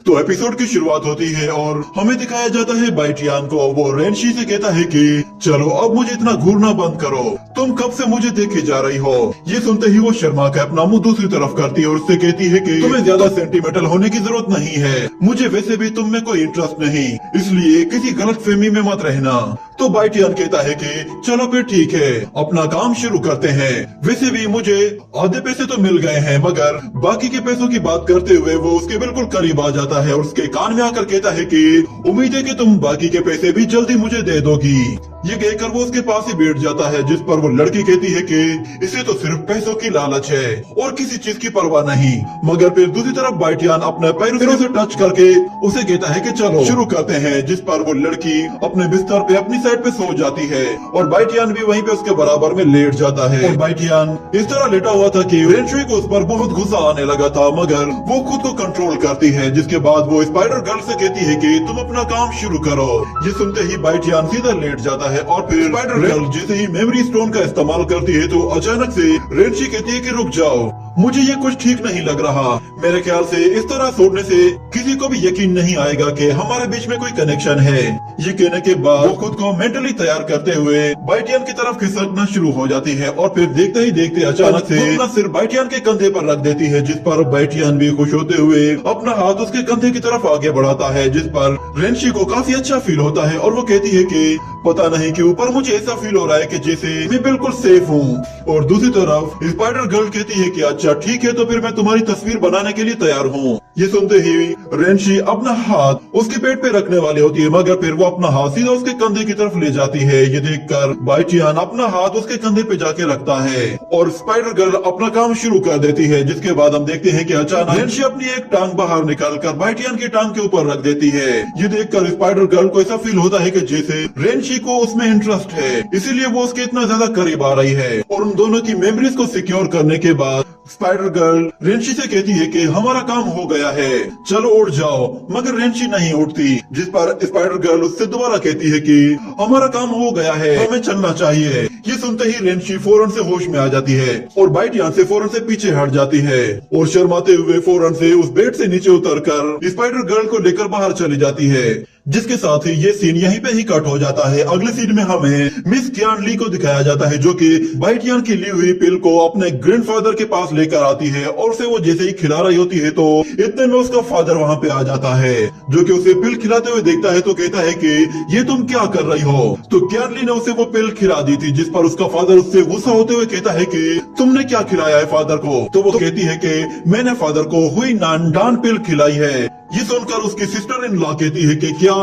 तो एपिसोड की शुरुआत होती है और हमें दिखाया जाता है बाइटियान को। वो रेनशी से कहता है कि चलो अब मुझे इतना घूरना बंद करो, तुम कब से मुझे देखे जा रही हो। ये सुनते ही वो शर्मा के अपना मुंह दूसरी तरफ करती है और उससे कहती है कि तुम्हें ज्यादा सेंटिमेंटल होने की जरूरत नहीं है, मुझे वैसे भी तुम में कोई इंटरेस्ट नहीं, इसलिए किसी गलत फहमी में मत रहना। तो बाइटियान कहता है कि चलो फिर ठीक है, अपना काम शुरू करते हैं। वैसे भी मुझे आधे पैसे तो मिल गए हैं, मगर बाकी के पैसों की बात करते हुए वो उसके बिल्कुल करीब आ जाता है और उसके कान में आकर कहता है कि उम्मीद है कि तुम बाकी के पैसे भी जल्दी मुझे दे दोगी। ये कहकर वो उसके पास ही बैठ जाता है, जिस पर वो लड़की कहती है कि इसे तो सिर्फ पैसों की लालच है और किसी चीज की परवाह नहीं। मगर फिर दूसरी तरफ बाइटियान अपने पैरों से टच करके उसे कहता है कि चलो शुरू करते हैं, जिस पर वो लड़की अपने बिस्तर पे अपनी साइड पे सो जाती है और बाइटियान भी वहीं पे उसके बराबर में लेट जाता है। और बाइटियान इस तरह लेटा हुआ था कि रेनशुई को उस पर बहुत गुस्सा आने लगा था, मगर वो खुद को कंट्रोल करती है। जिसके बाद वो स्पाइडर गर्ल से कहती है कि तुम अपना काम शुरू करो। ये सुनते ही बाइटियान सीधा लेट जाता है और फिर स्पाइडर गर्ल जैसे ही मेमोरी स्टोन का इस्तेमाल करती है तो अचानक से रेनशी कहती है कि रुक जाओ, मुझे ये कुछ ठीक नहीं लग रहा। मेरे ख्याल से इस तरह छोड़ने से किसी को भी यकीन नहीं आएगा कि हमारे बीच में कोई कनेक्शन है। ये कहने के बाद वो खुद को मेंटली तैयार करते हुए बाइटियान की तरफ खिसकना शुरू हो जाती है और फिर देखते ही देखते अचानक से अपना सिर बाइटियान के कंधे पर रख देती है, जिस पर बाइटियान भी खुश होते हुए अपना हाथ उसके कंधे की तरफ आगे बढ़ाता है, जिस पर रेनशी को काफी अच्छा फील होता है और वो कहती है कि पता नहीं क्यों पर मुझे ऐसा फील हो रहा है कि जैसे मैं बिल्कुल सेफ हूँ। और दूसरी तरफ स्पाइडर गर्ल कहती है कि अच्छा ठीक है, तो फिर मैं तुम्हारी तस्वीर बनाने के लिए तैयार हूँ। ये सुनते ही रेनशी अपना हाथ उसके पेट पे रखने वाली होती है, मगर फिर वो अपना हाथ सीधा उसके कंधे की तरफ ले जाती है। ये देखकर बाइटियान अपना हाथ उसके कंधे पे जाके रखता है और स्पाइडर गर्ल अपना काम शुरू कर देती है। जिसके बाद हम देखते हैं कि अचानक रेनशी अपनी एक टांग बाहर निकालकर बाइटियान की टांग के ऊपर रख देती है। ये देखकर स्पाइडर गर्ल को ऐसा फील होता है कि जैसे रेनशी को उसमें इंटरेस्ट है, इसीलिए वो उसके इतना ज्यादा करीब आ रही है। और उन दोनों की मेमोरीज को सिक्योर करने के बाद स्पाइडर गर्ल रेनशी से कहती है कि हमारा काम हो गया है, चलो उठ जाओ। मगर रेनशी नहीं उठती, जिस पर स्पाइडर गर्ल उससे दोबारा कहती है कि हमारा काम हो गया है, हमें चलना चाहिए। ये सुनते ही रेनशी फौरन से होश में आ जाती है और बाइटियान से फौरन से पीछे हट जाती है और शर्माते हुए फौरन से उस बेड से नीचे उतरकर स्पाइडर गर्ल को लेकर बाहर चली जाती है। जिसके साथ ही ये सीन यहीं पे ही कट हो जाता है। अगले सीन में हमें मिस कियान ली को दिखाया जाता है, जो कि बाइटियान की ली हुई पिल को अपने ग्रैंडफादर के पास लेकर आती है और उसे वो जैसे ही खिला रही होती है तो इतने में उसका फादर वहाँ पे आ जाता है, जो कि उसे पिल खिलाते हुए देखता है तो कहता है कि ये तुम क्या कर रही हो। तो कियान ली ने उसे वो पिल खिला दी थी, जिस पर उसका फादर उससे गुस्सा होते हुए कहता है कि तुमने क्या खिलाया है फादर को। तो वो कहती है कि मैंने फादर को हुई नान पिल खिलाई है। ये सुनकर उसकी सिस्टर इन लॉ कहती है कि क्या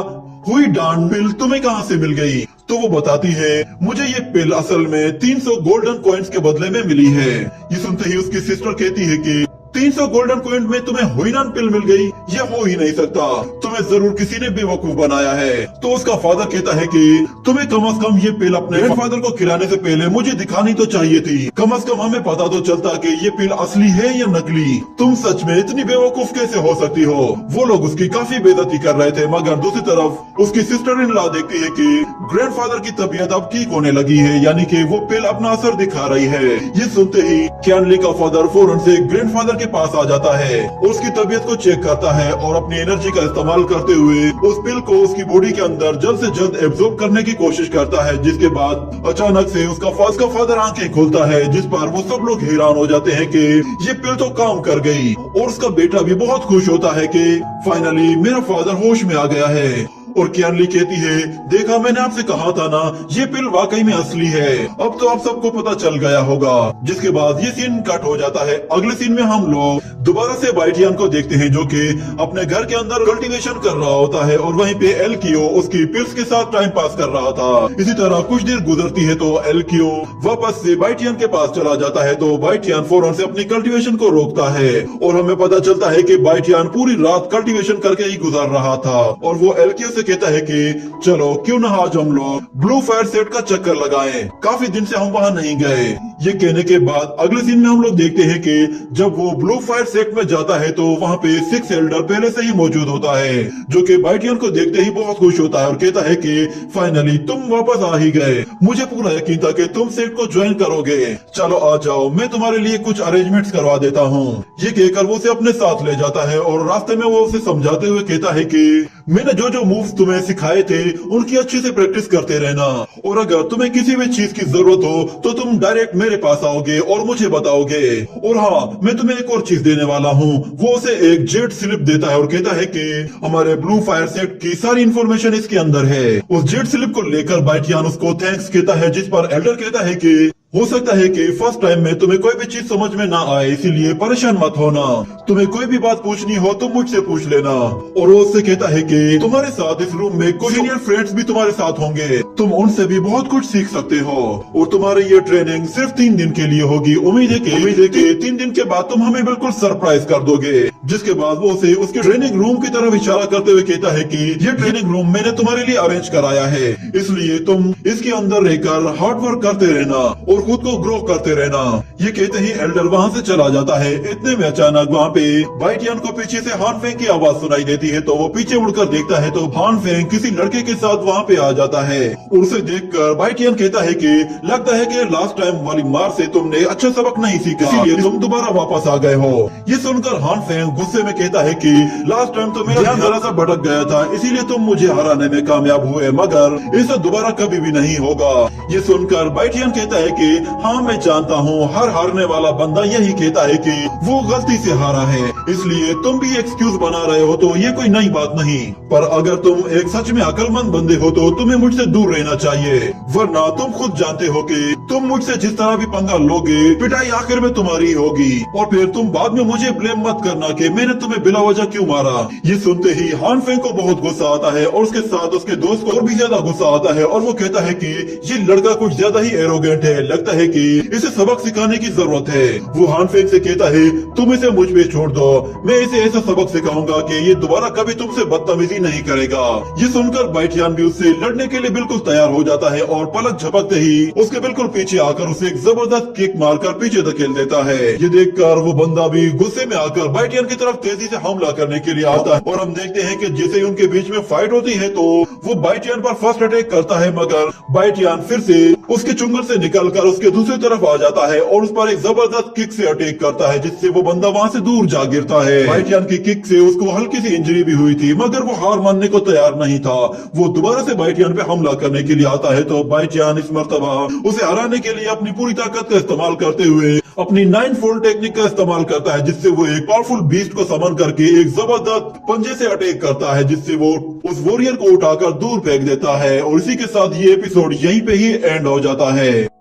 हुई डांड पिल तुम्हें कहाँ से मिल गई। तो वो बताती है मुझे ये पिल असल में 300 गोल्डन कॉइन्स के बदले में मिली है। ये सुनते ही उसकी सिस्टर कहती है कि 300 गोल्डन कॉइन में तुम्हें हुईनान पिल मिल गई, ये हो ही नहीं सकता, तुम्हें जरूर किसी ने बेवकूफ बनाया है। तो उसका फादर कहता है कि तुम्हें कम से कम ये पिल अपने फादर को खिलाने से पहले मुझे दिखानी तो चाहिए थी, कम से कम हमें पता तो चलता कि ये पिल असली है या नकली। तुम सच में इतनी बेवकूफ कैसे हो सकती हो। वो लोग उसकी काफी बेइज्जती कर रहे थे, मगर दूसरी तरफ उसकी सिस्टर इन लॉ देखती है कि ग्रैंडफादर की तबीयत अब ठीक होने लगी है, यानी कि वो पिल अपना असर दिखा रही है। ये सुनते ही कियान ली का फादर फौरन से ग्रैंडफादर के पास आ जाता है, उसकी तबीयत को चेक करता है और अपनी एनर्जी का इस्तेमाल करते हुए उस पिल को उसकी बॉडी के अंदर जल्द से जल्द एब्जॉर्ब करने की कोशिश करता है। जिसके बाद अचानक से उसका फादर आंखें खोलता है, जिस पर वो सब लोग हैरान हो जाते हैं कि ये पिल तो काम कर गई। और उसका बेटा भी बहुत खुश होता है कि फाइनली मेरा फादर होश में आ गया है। और कियान ली कहती है देखा मैंने आपसे कहा था ना, ये पिल वाकई में असली है, अब तो आप सबको पता चल गया होगा। जिसके बाद ये सीन कट हो जाता है। अगले सीन में हम लोग दोबारा से बाइटियान को देखते हैं, जो कि अपने घर के अंदर कल्टीवेशन कर रहा होता है और वहीं पे एलकियो उसकी पिल्स के साथ टाइम पास कर रहा था। इसी तरह कुछ देर गुजरती है तो एलकियो वापस से बाइटियान के पास चला जाता है, तो बाइटियान फौरन से अपनी कल्टीवेशन को रोकता है और हमें पता चलता है कि बाइटियान पूरी रात कल्टीवेशन करके ही गुजार रहा था। और वो एलकियो से कहता है कि चलो क्यों ना आज हम लोग ब्लू फायर सेट का चक्कर लगाएं। काफी दिन से हम वहाँ नहीं गए। ये कहने के बाद अगले सीन में हम लोग देखते हैं कि जब वो ब्लू फायर सेट में जाता है तो वहाँ पे 6 एल्डर पहले से ही मौजूद होता है, जो कि बाइटियन को देखते ही बहुत खुश होता है और कहता है कि फाइनली तुम वापस आ ही गए। मुझे पूरा यकीन था कि तुम सेट को ज्वाइन करोगे। चलो आ जाओ, मैं तुम्हारे लिए कुछ अरेंजमेंट्स करवा देता हूँ। ये कहकर वो उसे अपने साथ ले जाता है और रास्ते में वो उसे समझाते हुए कहता है कि मैंने जो जो मूव्स तुम्हें सिखाए थे उनकी अच्छे से प्रैक्टिस करते रहना, और अगर तुम्हें किसी भी चीज की जरूरत हो तो तुम डायरेक्ट मेरे पास आओगे और मुझे बताओगे। और हाँ, मैं तुम्हें एक और चीज देने वाला हूँ। वो उसे एक जेट स्लिप देता है और कहता है कि हमारे ब्लू फायर सेट की सारी इन्फॉर्मेशन इसके अंदर है। उस जेट स्लिप को लेकर बाइटियन उसको थैंक्स कहता है, जिस पर एल्डर कहता है कि हो सकता है कि फर्स्ट टाइम में तुम्हें कोई भी चीज समझ में ना आए, इसीलिए परेशान मत होना। तुम्हें कोई भी बात पूछनी हो तो मुझसे पूछ लेना। और वो उससे कहता है कि तुम्हारे साथ इस रूम में कुछ सीनियर फ्रेंड्स भी तुम्हारे साथ होंगे, तुम उनसे भी बहुत कुछ सीख सकते हो। और तुम्हारी ये ट्रेनिंग सिर्फ 3 दिन के लिए होगी। उम्मीद है कि 3 दिन के बाद तुम हमें बिल्कुल सरप्राइज कर दोगे। जिसके बाद वो उसे उसके ट्रेनिंग रूम की तरफ इशारा करते हुए कहता है कि ये ट्रेनिंग रूम मैंने तुम्हारे लिए अरेंज कराया है, इसलिए तुम इसके अंदर रहकर हार्ड वर्क करते रहना और खुद को ग्रो करते रहना। ये कहते ही एल्डर वहाँ से चला जाता है। इतने में अचानक वहाँ पे बाइटियन को पीछे से हान फेंग की आवाज सुनाई देती है, तो वो पीछे मुड़कर देखता है तो हान फेंग किसी लड़के के साथ वहाँ पे आ जाता है। और उसे देखकर बाइटियन कहता है कि लगता है कि लास्ट टाइम वाली मार से तुमने अच्छा सबक नहीं सीखा, इसीलिए तुम दोबारा वापस आ गए हो। ये सुनकर हान फेंग गुस्से में कहता है कि लास्ट टाइम तो मेरा ध्यान जरा सा भटक गया था, इसीलिए तुम मुझे हराने में कामयाब हुए, मगर ऐसा दोबारा कभी भी नहीं होगा। ये सुनकर बाइटियन कहता है कि हाँ मैं जानता हूँ, हर हारने वाला बंदा यही कहता है कि वो गलती से हारा है, इसलिए तुम भी एक्सक्यूज बना रहे हो तो ये कोई नई बात नहीं। पर अगर तुम एक सच में अक्लमंद बंदे हो तो तुम्हें मुझसे दूर रहना चाहिए, वरना तुम खुद जानते हो कि तुम मुझसे जिस तरह भी पंगा लोगे पिटाई आखिर में तुम्हारी होगी, और फिर तुम बाद में मुझे ब्लेम मत करना कि मैंने तुम्हें बिला वजह क्यों मारा। ये सुनते ही हान फेंग को बहुत गुस्सा आता है और उसके साथ उसके दोस्त को और भी ज्यादा गुस्सा आता है, और वो कहता है कि ये लड़का कुछ ज्यादा ही एरोगेंट है, लगता है कि इसे सबक सिखाने की जरूरत है। वो हान फेंग से कहता है तुम इसे मुझ पे छोड़ दो, मैं इसे ऐसा सबक सिखाऊंगा कि ये दोबारा कभी तुमसे बदतमीजी नहीं करेगा। ये सुनकर बाइटियन भी उससे लड़ने के लिए बिल्कुल तैयार हो जाता है और पलक झपकते ही उसके बिल्कुल पीछे आकर उसे एक जबरदस्त किक मारकर पीछे धकेल देता है। ये देखकर वो बंदा भी गुस्से में आकर बाइटियन की तरफ तेजी से हमला करने के लिए आता है, और हम देखते हैं कि जैसे ही उनके बीच में फाइट होती है तो वो बाइटियन पर फर्स्ट अटैक करता है, मगर बाइटियन फिर से उसके चुंगल से निकलकर उसके दूसरी तरफ आ जाता है और उस पर एक जबरदस्त किक से अटैक करता है, जिससे वो बंदा वहाँ से दूर जा गिरता है। बाइटियन की किक से उसको हल्की सी इंजरी भी हुई थी, मगर वो हार मानने को तैयार नहीं था। वो दोबारा से बाइटियन पे हमला करने के लिए आता है, तो बाइटियन इस मर्तबा उसे हराने के लिए अपनी पूरी ताकत का इस्तेमाल करते हुए अपनी 9 फोल्ड टेक्निक का इस्तेमाल करता है, जिससे वो एक पावरफुल बीस्ट को समन करके एक जबरदस्त पंजे से अटैक करता है, जिससे वो उस वॉरियर को उठाकर दूर फेंक देता है। और इसी के साथ ये एपिसोड यहीं पे ही एंड हो जाता है।